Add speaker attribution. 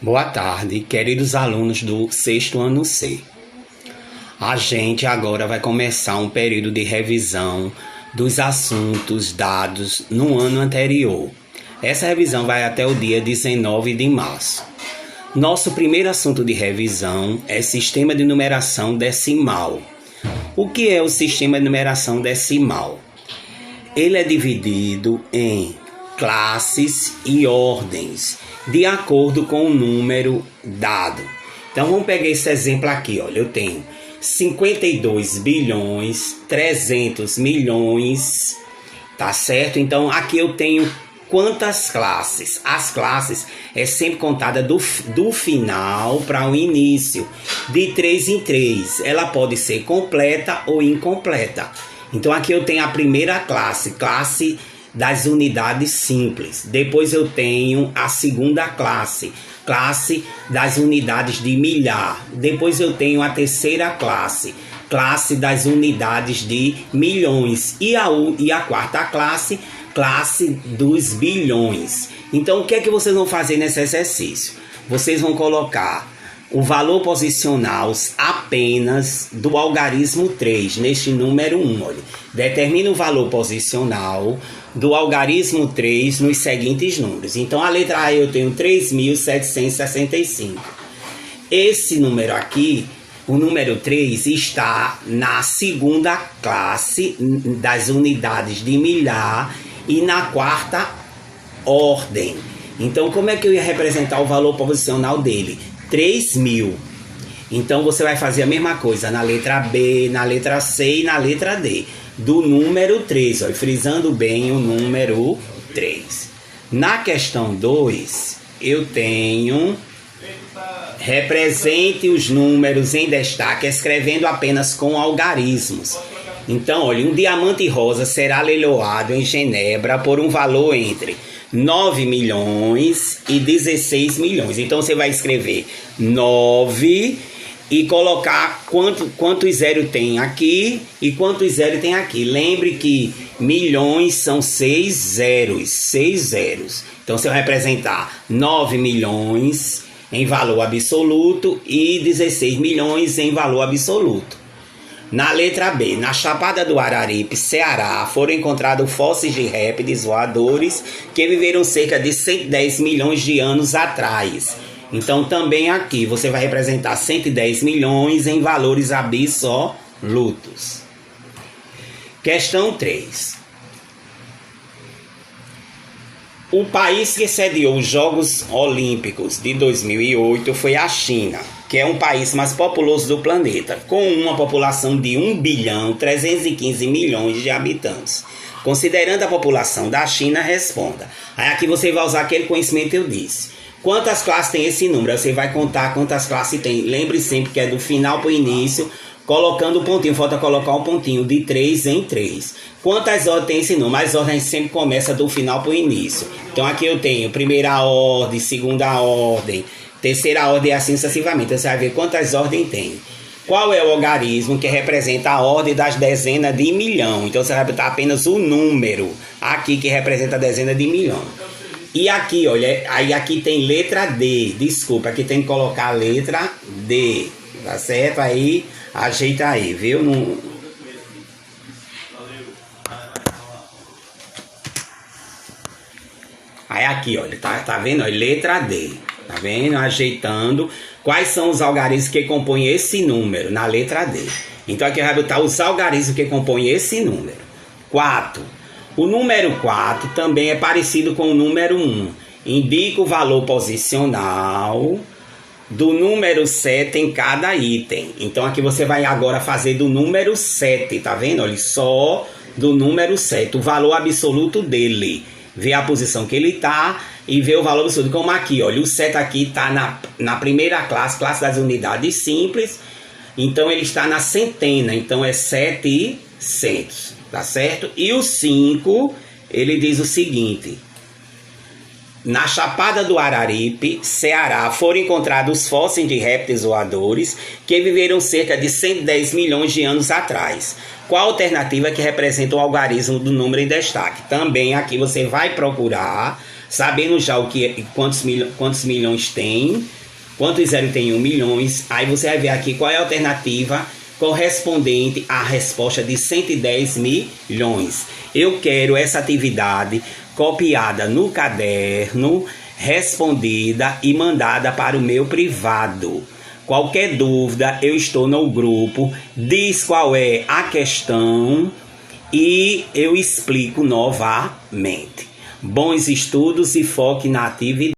Speaker 1: Boa tarde, queridos alunos do sexto ano C. A gente agora vai começar um período de revisão dos assuntos dados no ano anterior. Essa revisão vai até o dia 19 de março. Nosso primeiro assunto de revisão é Sistema de Numeração Decimal. O que é o Sistema de Numeração Decimal? Ele é dividido em classes e ordens, de acordo com o número dado. Então vamos pegar esse exemplo aqui, olha, eu tenho 52 bilhões, 300 milhões, tá certo? Então aqui eu tenho quantas classes? As classes é sempre contada do final para o início, de 3 em 3. Ela pode ser completa ou incompleta. Então aqui eu tenho a primeira classe das unidades simples. Depois eu tenho a segunda classe das unidades de milhar. Depois eu tenho a terceira classe das unidades de milhões. E a quarta classe dos bilhões. Então o que é que vocês vão fazer nesse exercício? Vocês vão colocar o valor posicional apenas do algarismo 3, neste número 1. Olha. Determina o valor posicional do algarismo 3 nos seguintes números. Então, a letra A eu tenho 3.765. Esse número aqui, o número 3, está na segunda classe das unidades de milhar e na quarta ordem. Então, como é que eu ia representar o valor posicional dele? 3.000. Então você vai fazer a mesma coisa na letra B, na letra C e na letra D. Do número 3, ó, frisando bem o número 3. Na questão 2, eu tenho represente os números em destaque escrevendo apenas com algarismos. Então, olha, um diamante rosa será leiloado em Genebra por um valor entre 9 milhões e 16 milhões. Então você vai escrever 9 e colocar quantos zero tem aqui e quantos zero tem aqui. Lembre que milhões são 6 zeros. Então você vai representar 9 milhões em valor absoluto e 16 milhões em valor absoluto. Na letra B, na Chapada do Araripe, Ceará, foram encontrados fósseis de répteis voadores que viveram cerca de 110 milhões de anos atrás. Então também aqui você vai representar 110 milhões em valores absolutos. Questão 3. O país que sediou os Jogos Olímpicos de 2008 foi a China, que é um país mais populoso do planeta, com uma população de 1.315 bilhões de habitantes. Considerando a população da China, responda. Aí aqui você vai usar aquele conhecimento que eu disse. Quantas classes tem esse número? Você vai contar quantas classes tem. Lembre sempre que é do final para o início, colocando o pontinho. Falta colocar um pontinho de 3 em 3. Quantas ordens tem esse número? As ordens sempre começam do final para o início. Então aqui eu tenho primeira ordem, segunda ordem, terceira ordem e assim sucessivamente. Então você vai ver quantas ordens tem. Qual é o algarismo que representa a ordem das dezenas de milhão? Então você vai botar apenas o número aqui que representa a dezena de milhão. E aqui, olha, aí aqui tem letra D. Desculpa, aqui tem que colocar a letra D. Tá certo? Aí, ajeita aí, viu? Aí aqui, olha, tá vendo? Olha, letra D. Tá vendo? Ajeitando. Quais são os algarismos que compõem esse número? Na letra D. Então aqui vai botar os algarismos que compõem esse número. 4. O número 4 também é parecido com o número 1. Indica o valor posicional do número 7 em cada item. Então aqui você vai agora fazer do número 7, tá vendo? Olha, só do número 7, o valor absoluto dele. Vê a posição que ele está e vê o valor absoluto. Como aqui, olha, o 7 aqui está na primeira classe das unidades simples. Então ele está na centena, então é 700, tá certo? E o 5, ele diz o seguinte: na Chapada do Araripe, Ceará, foram encontrados fósseis de répteis voadores que viveram cerca de 110 milhões de anos atrás. Qual a alternativa que representa o algarismo do número em destaque? Também aqui você vai procurar Sabendo já quantos milhões tem, quantos zero tem 1 milhões, aí você vai ver aqui qual é a alternativa correspondente à resposta de 110 milhões. Eu quero essa atividade copiada no caderno, respondida e mandada para o meu privado. Qualquer dúvida, eu estou no grupo, diz qual é a questão e eu explico novamente. Bons estudos e foque na atividade.